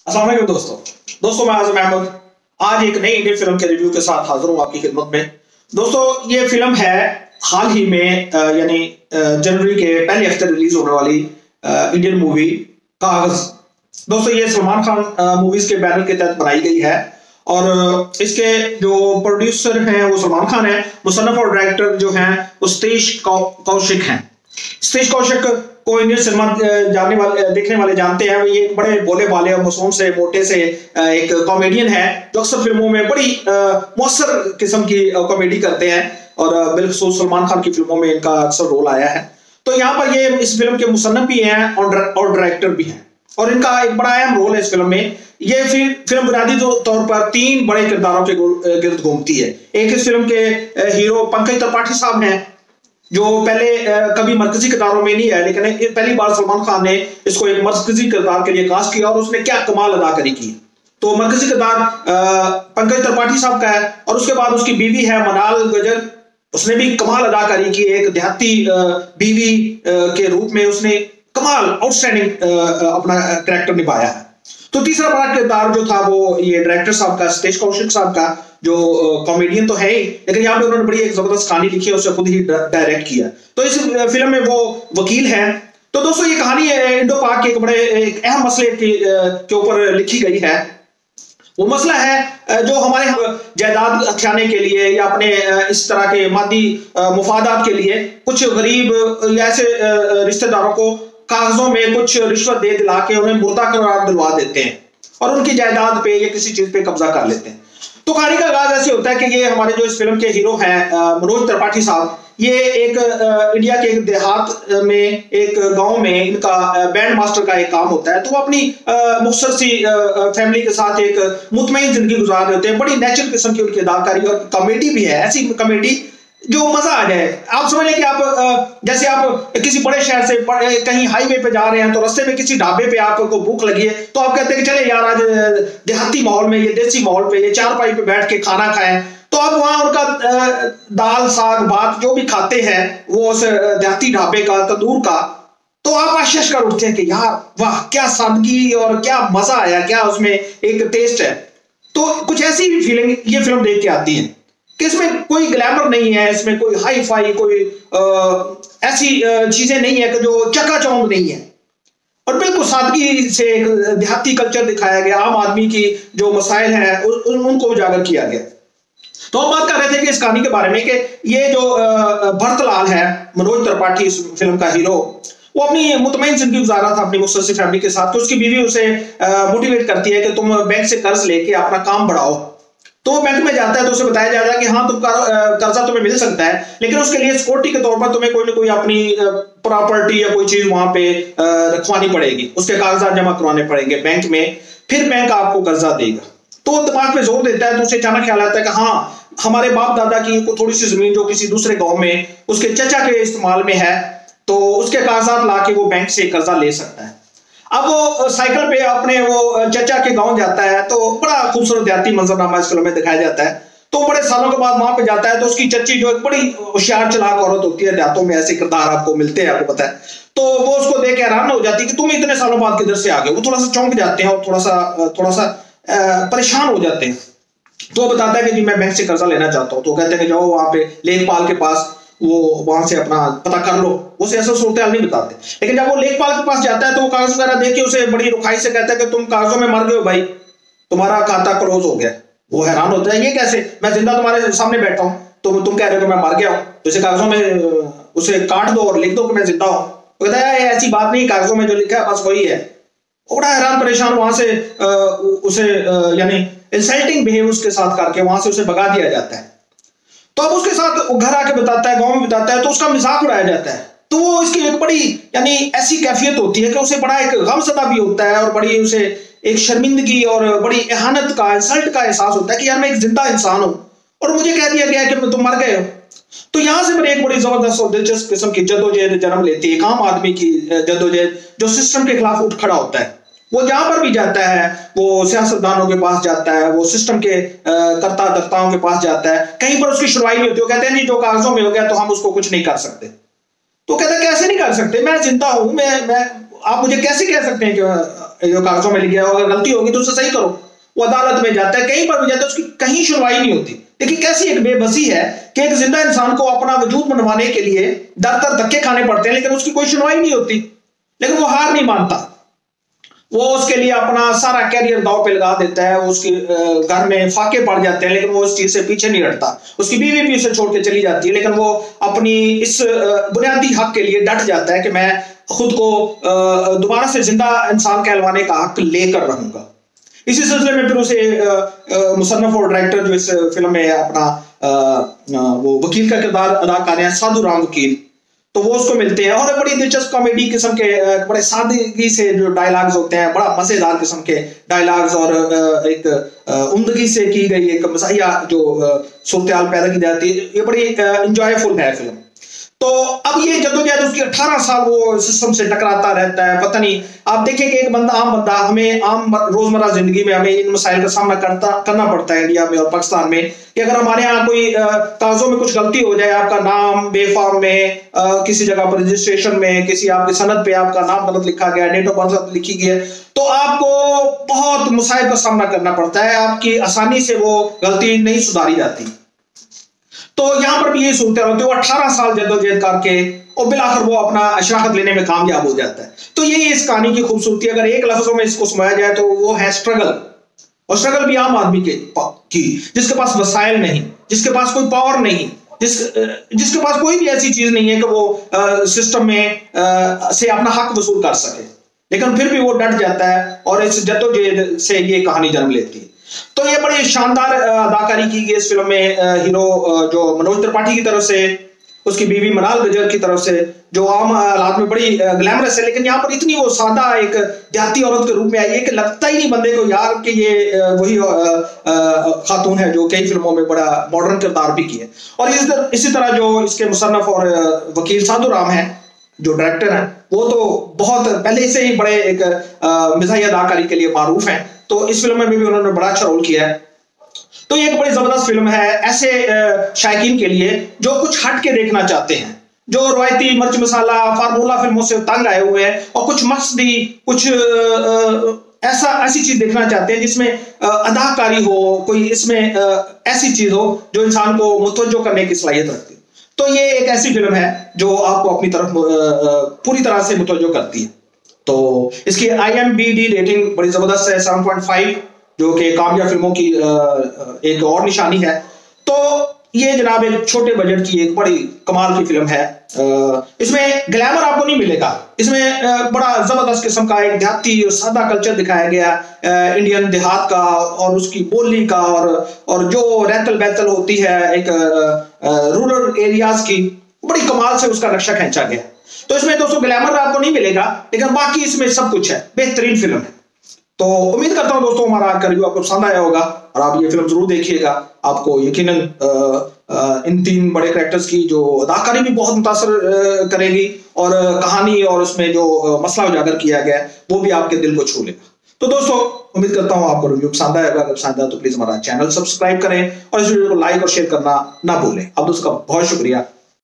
अस्सलाम वालेकुम दोस्तों मैं आज़म अहमद आज एक नई इंडियन फिल्म के रिव्यू के साथ हाजिर हूँ आपकी खिदमत में। दोस्तों ये फिल्म है हाल ही में यानी जनवरी के पहले हफ्ते रिलीज होने वाली इंडियन मूवी कागज। दोस्तों ये सलमान खान मूवीज के बैनर के तहत बनाई गई है और इसके जो प्रोड्यूसर हैं वो सलमान खान है। मुसन्नफ और डायरेक्टर जो हैं वो सतीश कौशिक हैं। सतीश कौशिक को इंडियन सिनेमा जानने वाले देखने वाले जानते हैं। ये एक बड़े भोले भाले और मासूम से मोटे से एक कॉमेडियन है जो अक्सर फिल्मों में बड़ी मौसर किस्म की कॉमेडी करते हैं और बिलखुसूस सलमान खान की फिल्मों में इनका अक्सर रोल आया है। तो यहाँ पर ये इस फिल्म के मुसन्नफ भी हैं और डायरेक्टर भी हैं और इनका एक बड़ा अहम रोल है इस फिल्म में। ये फिल्म बुनियादी तौर पर तीन बड़े किरदारों के गिर्द घूमती है। एक इस फिल्म के हीरो पंकज त्रिपाठी साहब हैं जो पहले कभी मरकजी किरदारों में नहीं है, लेकिन पहली बार सलमान खान ने इसको एक मरकजी किरदार के लिए कास्ट किया और उसने क्या कमाल अदाकारी की। तो मरकजी किरदार पंकज त्रिपाठी साहब का है और उसके बाद उसकी बीवी है मनाल गुजर, उसने भी कमाल अदाकारी की। एक देहाती बीवी के रूप में उसने कमाल आउटस्टैंडिंग अपना कैरेक्टर निभाया है। तो तीसरा बड़ा किरदार जो था वो ये डायरेक्टर साहब का, सतीश कौशिक साहब का, जो कॉमेडियन तो है ही लेकिन यहाँ पे उन्होंने बड़ी एक जबरदस्त कहानी लिखी है, उसे खुद ही डायरेक्ट किया। तो इस फिल्म में वो वकील हैं। तो दोस्तों ये कहानी है इंडो पाक के एक अहम मसले के ऊपर लिखी गई है। वो मसला है जो हमारे जायदाद हथियाने के लिए या अपने इस तरह के मादी मुफादात के लिए कुछ गरीब या ऐसे रिश्तेदारों को कागजों में कुछ रिश्वत दे दिला के उन्हें मुर्दा करार दिलवा देते हैं और उनकी जायदाद पे या किसी चीज पे कब्जा कर लेते हैं। तो कहानी का आगाज ऐसे होता है कि ये हमारे जो इस फिल्म के हीरो हैं मनोज त्रिपाठी साहब, ये एक इंडिया के एक देहात में एक गांव में इनका बैंड मास्टर का एक काम होता है। तो वो अपनी मुख्तसर सी फैमिली के साथ एक मुतमईन जिंदगी गुजार रहे होते हैं। बड़ी नेचुरल किस्म की उनकी अदाकारी और कॉमेडी भी है, ऐसी कॉमेडी जो मजा आ जाए। आप समझ लें कि आप जैसे आप किसी बड़े शहर से कहीं हाईवे पे जा रहे हैं तो रास्ते में किसी ढाबे पे आपको भूख लगी है तो आप कहते हैं कि चले यार आज देहाती माहौल में, ये देसी माहौल पे, ये चारपाई पे बैठ के खाना खाएं। तो आप वहां उनका दाल साग भात जो भी खाते हैं वो उस देहाती ढाबे का, तंदूर का, तो आप आश्चर्य कर उठते हैं कि यार वाह क्या सादगी और क्या मजा आया, क्या उसमें एक टेस्ट है। तो कुछ ऐसी भी फीलिंग ये फिल्म देख के आती है कि इसमें कोई ग्लैमर नहीं है, इसमें कोई हाई फाई कोई ऐसी चीजें नहीं है कि जो चकाचौंध नहीं है और बिल्कुल सादगी से एक देहाती कल्चर दिखाया गया। आम आदमी की जो मसाइल हैं उनको उजागर किया गया। तो हम बात कर रहे थे कि इस कहानी के बारे में कि ये जो भरतलाल है मनोज त्रिपाठी इस फिल्म का हीरो, वो अपनी मुतमईन जिंदगी गुजार रहा था अपनी मुख्तसर फैमिली के साथ। तो उसकी बीवी उसे मोटिवेट करती है कि तुम बैंक से कर्ज लेके अपना काम बढ़ाओ। तो वो बैंक में जाता है तो उसे बताया जाता है कि हाँ तुम कर्जा तुम्हें मिल सकता है लेकिन उसके लिए सिक्योरिटी के तौर पर तुम्हें कोई ना कोई अपनी प्रॉपर्टी या कोई चीज वहां पे रखवानी पड़ेगी, उसके कागजात जमा करवाने पड़ेंगे बैंक में, फिर बैंक आपको कर्जा देगा। तो दिमाग पे जोर देता है तो उसे अचानक ख्याल आता है कि हाँ हमारे बाप दादा की थोड़ी सी जमीन जो किसी दूसरे गाँव में उसके चचा के इस्तेमाल में है तो उसके कागजात ला के वो बैंक से कर्जा ले सकता है। अब वो साइकिल पे अपने वो चचा के गांव जाता है तो बड़ा खूबसूरत देहाती मंजरनामा इस फिल्म में दिखाया जाता है। तो बड़े सालों के बाद वहां पे जाता है तो उसकी चच्ची जो एक बड़ी होशियार चालाक औरत होती है, देहातों में ऐसे किरदार आपको मिलते हैं, आपको पता है, तो वो उसको देख के हैरान हो जाती है कि तुम इतने सालों बाद किधर से आ गए। वो थोड़ा सा चौंक जाते हैं और थोड़ा सा परेशान हो जाते हैं। तो बताता है कि जी मैं बैंक से कर्जा लेना चाहता हूँ। तो कहते हैं कि जाओ वहां पे लेखपाल के पास, वो वहां से अपना पता कर लो। उसे ऐसा सूरत नहीं बताते, लेकिन जब वो लेखपाल के पास जाता है तो वो कागज वगैरह देख के उसे बड़ी रुखाई से कहता है कि तुम कागजों में मर गए हो भाई, तुम्हारा खाता क्लोज हो गया। वो हैरान होता है, ये कैसे, मैं जिंदा तुम्हारे सामने बैठा हूँ तो तुम कह रहे हो कि मैं मर गया हूँ, तो इसे कागजों में उसे काट दो और लिख दो कि मैं जिंदा हूँ। वो कहता है ऐसी बात नहीं, कागजों में जो लिखा है बस वही है। बड़ा हैरान परेशान वहां से उसे यानी इंसल्टिंग बिहेव उसके साथ करके वहां से उसे भगा दिया जाता है। तो अब उसके साथ घर आके बताता है, गांव में बताता है तो उसका मजाक उड़ाया जाता है। तो वो इसकी एक बड़ी यानी ऐसी कैफियत होती है कि उसे बड़ा एक गमज़दा भी होता है और बड़ी उसे एक शर्मिंदगी और बड़ी एहानत का, इंसल्ट का एहसास होता है कि यार मैं एक जिंदा इंसान हूं और मुझे कह दिया गया है कि तुम मर गए हो। तो यहां से फिर एक बड़ी जबरदस्त और दिलचस्प किस्म की जद्दोजहद जन्म लेती है, एक आम आदमी की जद्दोजहद जो सिस्टम के खिलाफ उठ खड़ा होता है। वो जहां पर भी जाता है, वो सियासतदानों के पास जाता है, वो सिस्टम के कर्ता धर्ताओं के पास जाता है, कहीं पर उसकी सुनवाई नहीं होती। वो कहते हैं जी जो कागजों में हो गया तो हम उसको कुछ नहीं कर सकते। तो कहता है कैसे नहीं कर सकते, मैं जिंदा हूं, मैं आप मुझे कैसे कह सकते हैं कि जो कागजों में लिखा है, अगर गलती होगी तो उसे सही करो। वो अदालत में जाता है, कहीं पर भी जाता है, उसकी कहीं सुनवाई नहीं होती। देखिए कैसी एक बेबसी है कि एक जिंदा इंसान को अपना वजूद मनवाने के लिए दर दर धक्के खाने पड़ते हैं, लेकिन उसकी कोई सुनवाई नहीं होती। लेकिन वो हार नहीं मानता, वो उसके लिए अपना सारा कैरियर दांव पे लगा देता है। उसके घर में फाके पड़ जाते हैं, लेकिन वो उस चीज से पीछे नहीं हटता। उसकी बीवी भी उसे छोड़ के चली जाती है, लेकिन वो अपनी इस बुनियादी हक के लिए डट जाता है कि मैं खुद को दोबारा से जिंदा इंसान कहलवाने का हक लेकर रहूंगा। इसी सिलसिले में फिर उसे मुसन्नफ और डायरेक्टर जो इस फिल्म में अपना वो वकील का किरदार अदा कर रहे हैं, साधु राम वकील, तो वो उसको मिलते हैं और बड़ी दिलचस्प कॉमेडी किस्म के बड़े सादगी से जो डायलॉग्स होते हैं, बड़ा मजेदार किस्म के डायलॉग्स और एक उम्दगी से की गई एक मज़ाहिया जो सूरत पैदा की जाती है, ये बड़ी इंजॉयफुल है फिल्म। तो अब ये जद्दोजहद उसकी 18 साल वो सिस्टम से टकराता रहता है। पता नहीं, आप देखें कि एक बंदा, आम बंदा, हमें आम रोजमर्रा जिंदगी में हमें इन मसाइल का सामना करना पड़ता है इंडिया में और पाकिस्तान में, कि अगर हमारे यहाँ कोई कागजों में कुछ गलती हो जाए, आपका नाम बेफार्म में किसी जगह पर रजिस्ट्रेशन में किसी आपकी सनद पे आपका नाम गलत लिखा गया, डेट ऑफ बर्थ लिखी गई है, तो आपको बहुत मुसाइब का सामना करना पड़ता है। आपकी आसानी से वो गलती नहीं सुधारी जाती। तो यहां पर भी यही सूरत होती है। वो 18 साल जद्दोजहद करके और बिलाखिर वो अपना अशराफत लेने में कामयाब हो जाता है। तो यही इस कहानी की खूबसूरती। अगर एक लफ्जों में इसको समाया जाए तो वो है स्ट्रगल। और स्ट्रगल भी आम आदमी की जिसके पास वसाइल नहीं, जिसके पास कोई पावर नहीं, जिसके पास कोई भी ऐसी चीज नहीं है कि वो सिस्टम में से अपना हक वसूल कर सके, लेकिन फिर भी वो डट जाता है और इस जद्दोजहद से ये कहानी जन्म लेती है। तो ये बड़ी शानदार अदाकारी की गई इस फिल्म में। हीरो जो मनोज त्रिपाठी की तरफ से, उसकी बीवी मनाल गुजर की तरफ से, जो आम हालात में बड़ी ग्लैमरस है, लेकिन यहाँ पर इतनी वो सादा एक देहाती औरत के रूप में आई है कि लगता ही नहीं बंदे को यार कि ये वही खातून है जो कई फिल्मों में बड़ा मॉडर्न किरदार भी किए। और इसी तरह जो इसके मुसन्नफ और वकील साधु राम है जो डायरेक्टर हैं, वो तो बहुत पहले से ही बड़े एक मिजाजी अदाकारी के लिए मारूफ हैं। तो इस फिल्म में भी उन्होंने बड़ा अच्छा रोल किया है। तो ये एक बड़ी जबरदस्त फिल्म है ऐसे शायकीन के लिए जो कुछ हट के देखना चाहते हैं, जो रवायती मिर्च मसाला फार्मूला फिल्मों से तंग आए हुए हैं और कुछ मस्ती, कुछ ऐसी चीज देखना चाहते हैं जिसमें अदाकारी हो, कोई इसमें ऐसी चीज हो जो इंसान को मुतवज्जो करने की सलाहियत रखती है। तो ये एक ऐसी फिल्म है जो आपको अपनी तरफ पूरी तरह से मुतवज्जो करती है। तो इसकी IMDb रेटिंग बड़ी जबरदस्त है, 7.5, जो कि कामयाब फिल्मों की एक और निशानी है। तो ये जनाब एक छोटे बजट की एक बड़ी कमाल की फिल्म है। इसमें ग्लैमर आपको नहीं मिलेगा, इसमें बड़ा जबरदस्त किस्म का एक देहाती और सादा कल्चर दिखाया गया, इंडियन देहात का और उसकी बोली का, और जो रहतल बहतल होती है एक रूरल एरियाज की, बड़ी कमाल से उसका नक्शा खींचा गया। तो इसमें दोस्तों ग्लैमर आपको नहीं मिलेगा, लेकिन बाकी इसमें सब कुछ है, बेहतरीन फिल्म है। तो उम्मीद करता हूं दोस्तों हमारा आज का रिव्यू आपको पसंद आया होगा और आप ये फिल्म जरूर देखिएगा। आपको यकीनन इन 3 बड़े कैरेक्टर्स की जो अदाकारी भी बहुत मुतासर करेगी और कहानी और उसमें जो मसला उजागर किया गया है वो भी आपके दिल को छू लेगा। तो दोस्तों उम्मीद करता हूं आपको रिव्यू पसंद आएगा। अगर पसंद आया तो प्लीज हमारा चैनल सब्सक्राइब करें और इस वीडियो को लाइक और शेयर करना ना भूलें। अब दोस्तों का बहुत शुक्रिया।